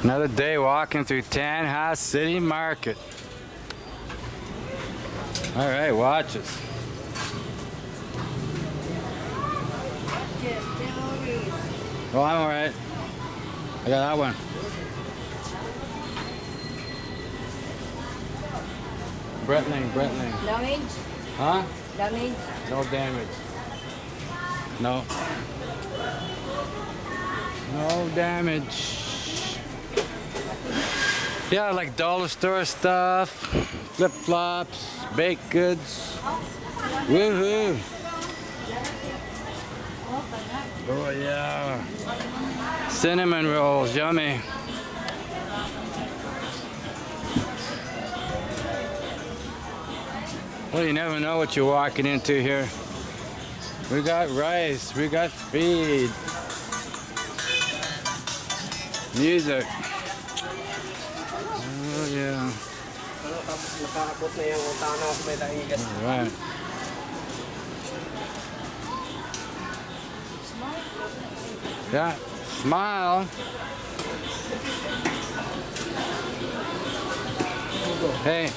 Another day walking through Tanjay City Market. All right, watch us. Oh, I'm all right. I got that one. Breitling. Damage? Huh? Damage? No damage. No. No damage. Yeah, like dollar store stuff, flip-flops, baked goods. Woohoo! Oh yeah. Cinnamon rolls, yummy. Well, you never know what you're walking into here. We got rice, we got feed, music. Oh yeah. Alright. Yeah, smile. Hey.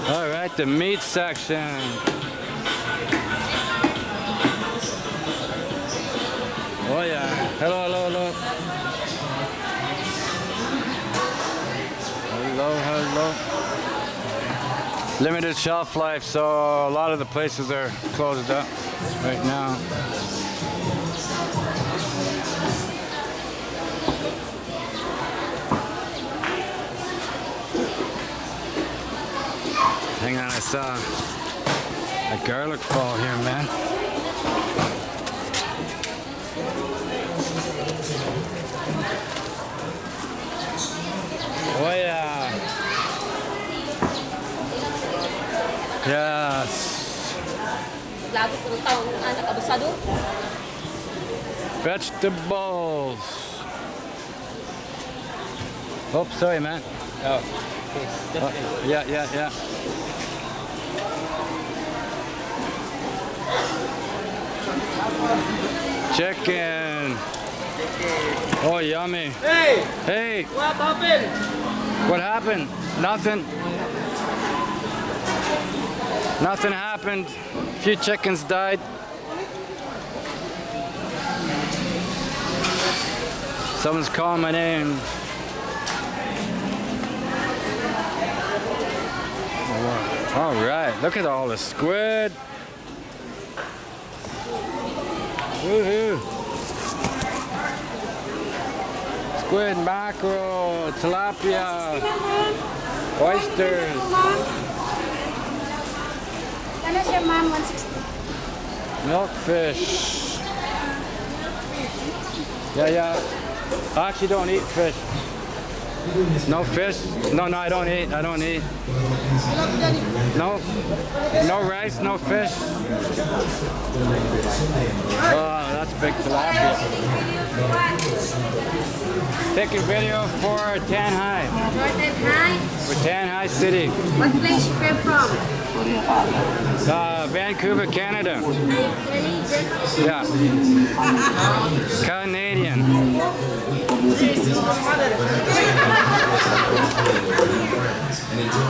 Alright, the meat section. Oh yeah. Hello. Hello. Limited shelf life, so a lot of the places are closed up right now. Hang on, I saw a garlic fall here, man. Oh yeah. Yes. Vegetables. Oh, sorry, man. Oh. Yeah. Chicken. Oh, yummy. Hey. What happened? What happened? Nothing. Nothing happened. A few chickens died. Someone's calling my name. All right, look at all the squid. Woohoo! Squid, mackerel, tilapia, oysters. Your mom 160. Milkfish. Yeah. I actually don't eat fish. No fish? No, I don't eat. No rice, no fish. Oh, that's big tilapia. Taking video for Tanjay. For Tanjay City. What place you came from? Vancouver, Canada. Yeah. Canadian.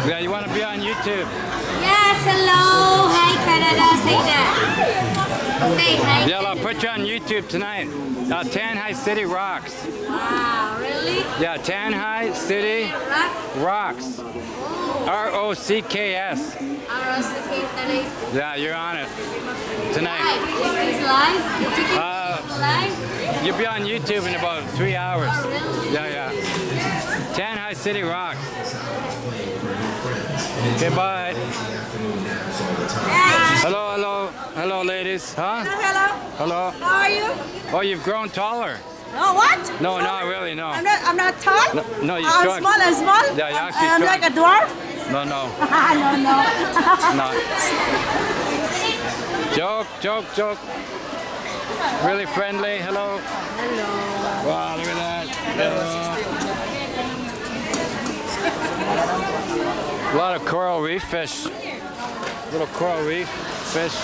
Yeah, you want to be on YouTube? Yes, hello. Hi, Canada. Say that. Say hi. Yeah, I'll put you on YouTube tonight. Tanjay City rocks. Wow, really? Yeah, Tanjay City rocks. R-O-C-K-S. R-O-C-K-S. Yeah, you're on it tonight. Is live? Live? You'll be on YouTube in about 3 hours. Oh, really? Yeah. Tanjay City rocks. Okay, bye. Hello, ladies. Huh? Hello. How are you? Oh, you've grown taller. No, what? No, not really, no. I'm not tall? No, you're I'm strong. small and small? Yeah, you're actually I'm strong. like a dwarf? No. No. Joke. Really friendly. Hello. Wow, look at that. A lot of coral reef fish. Little coral reef fish.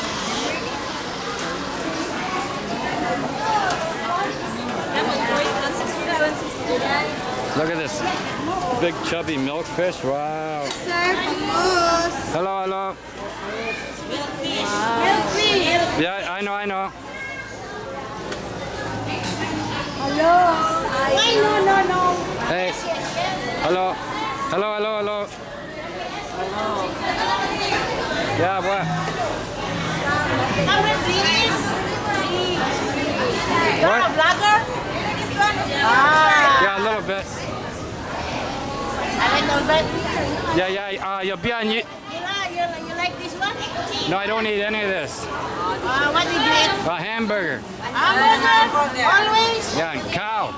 Look at this big chubby milkfish. Wow. Sir, pamus. Hello, hello. Wow. Yeah, I know. Hello. Why no. Hey. Hello. Hello. Yeah, what? You're a vlogger? Yeah, a little bit. A little bit. Yeah. You'll be on you. You like this one? No, I don't eat any of this. What did you eat? A hamburger. Hamburger? Always? Yeah, cow.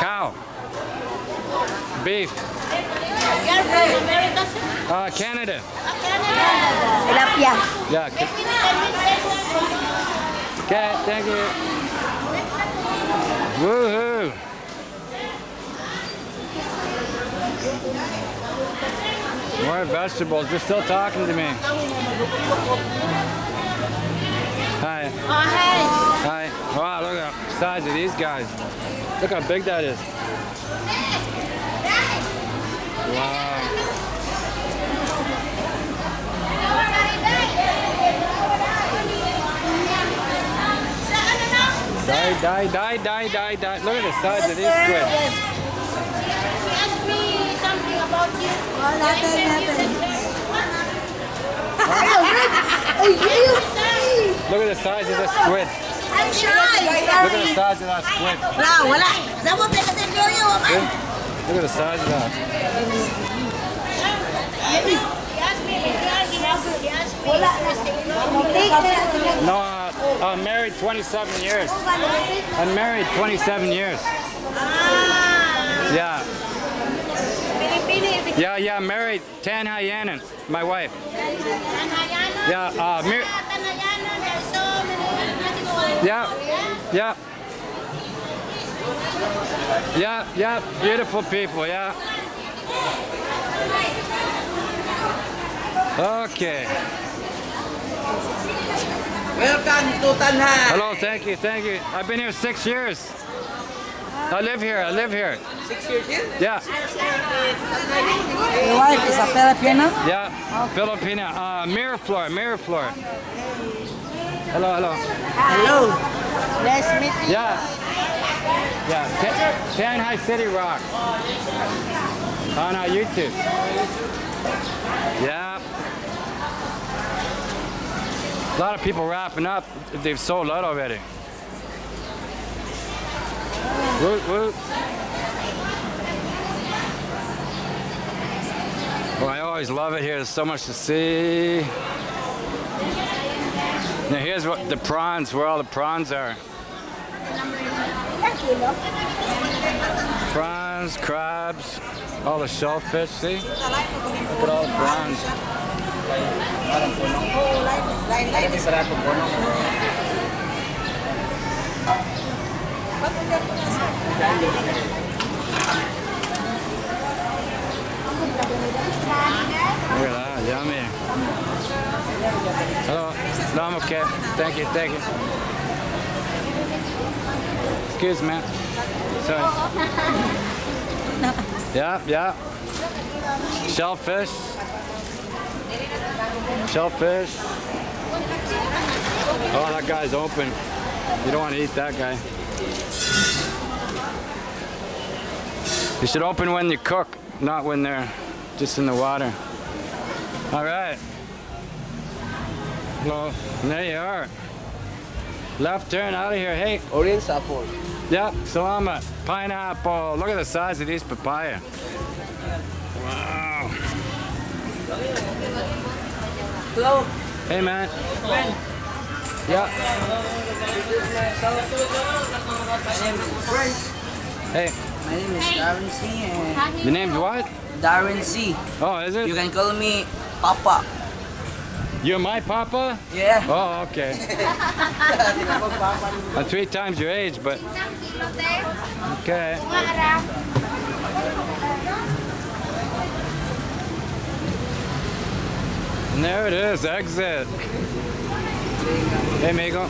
Cow. Beef. You're from America, sir? Canada. Canada. Tilapia. Yeah. Okay, thank you. Woohoo. More vegetables. They're still talking to me. Hi. Oh, hey. Hi. Wow, look at the size of these guys. Look how big that is. Wow. Die. Look at the size of these squid. Ask me something about you. Look at the size of the squid. I'm shy. Look at the size of that squid. Wala. Sabo pa kasi video mo. See? Look at the size of that. No, I'm married 27 years. I'm married 27 years. Yeah. Yeah, married Tanjayanon, my wife. Yeah, Yeah, beautiful people, yeah. Okay. Welcome to Tanha. Hello, thank you. I've been here 6 years. I live here. 6 years here? Yeah. Your wife is a Filipino? Yeah, Filipina. Mirror floor. Hello. Hello. Nice to meet you. Yeah. Tanjay City Rock. On YouTube. Yeah. A lot of people wrapping up. They've sold out already. Woot. Well, I always love it here. There's so much to see. Now here's what the prawns, where all the prawns are. Prawns, crabs, all the shellfish, see? Look at all the prawns. Look at that, yummy. Hello. No, I'm okay. Thank you. Excuse me. Sorry. Yeah. Shellfish. Oh, that guy's open. You don't want to eat that guy. You should open when you cook, not when they're just in the water. All right. Well, there you are. Left turn out of here. Hey. Orange apple. Yep, salama, pineapple. Look at the size of these papaya. Wow. Hello. Hey, man. Friend. Yeah. Hey. My name is Darren C. And Your name's what? Darren C. Oh, is it? You can call me Papa. You're my papa? Yeah. Oh, okay. I'm 3 times your age, but okay. And there it is, exit. Hey, amigo.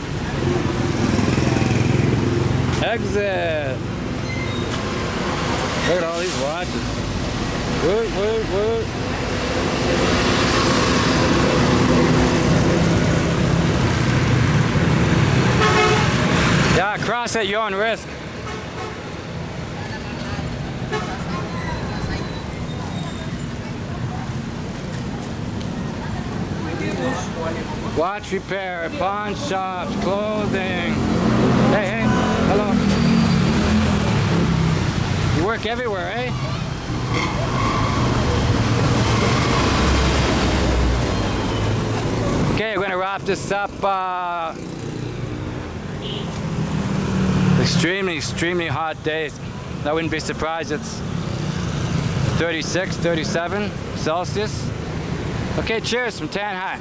Exit. Look at all these watches. Woot, woot, woot. Yeah, cross at your own risk. Watch repair, pawn shops, clothing. Hey, hey, hello. You work everywhere, eh? Okay, we're gonna wrap this up. Extremely hot days. I wouldn't be surprised it's 36, 37 Celsius. Okay, cheers from Tanjay.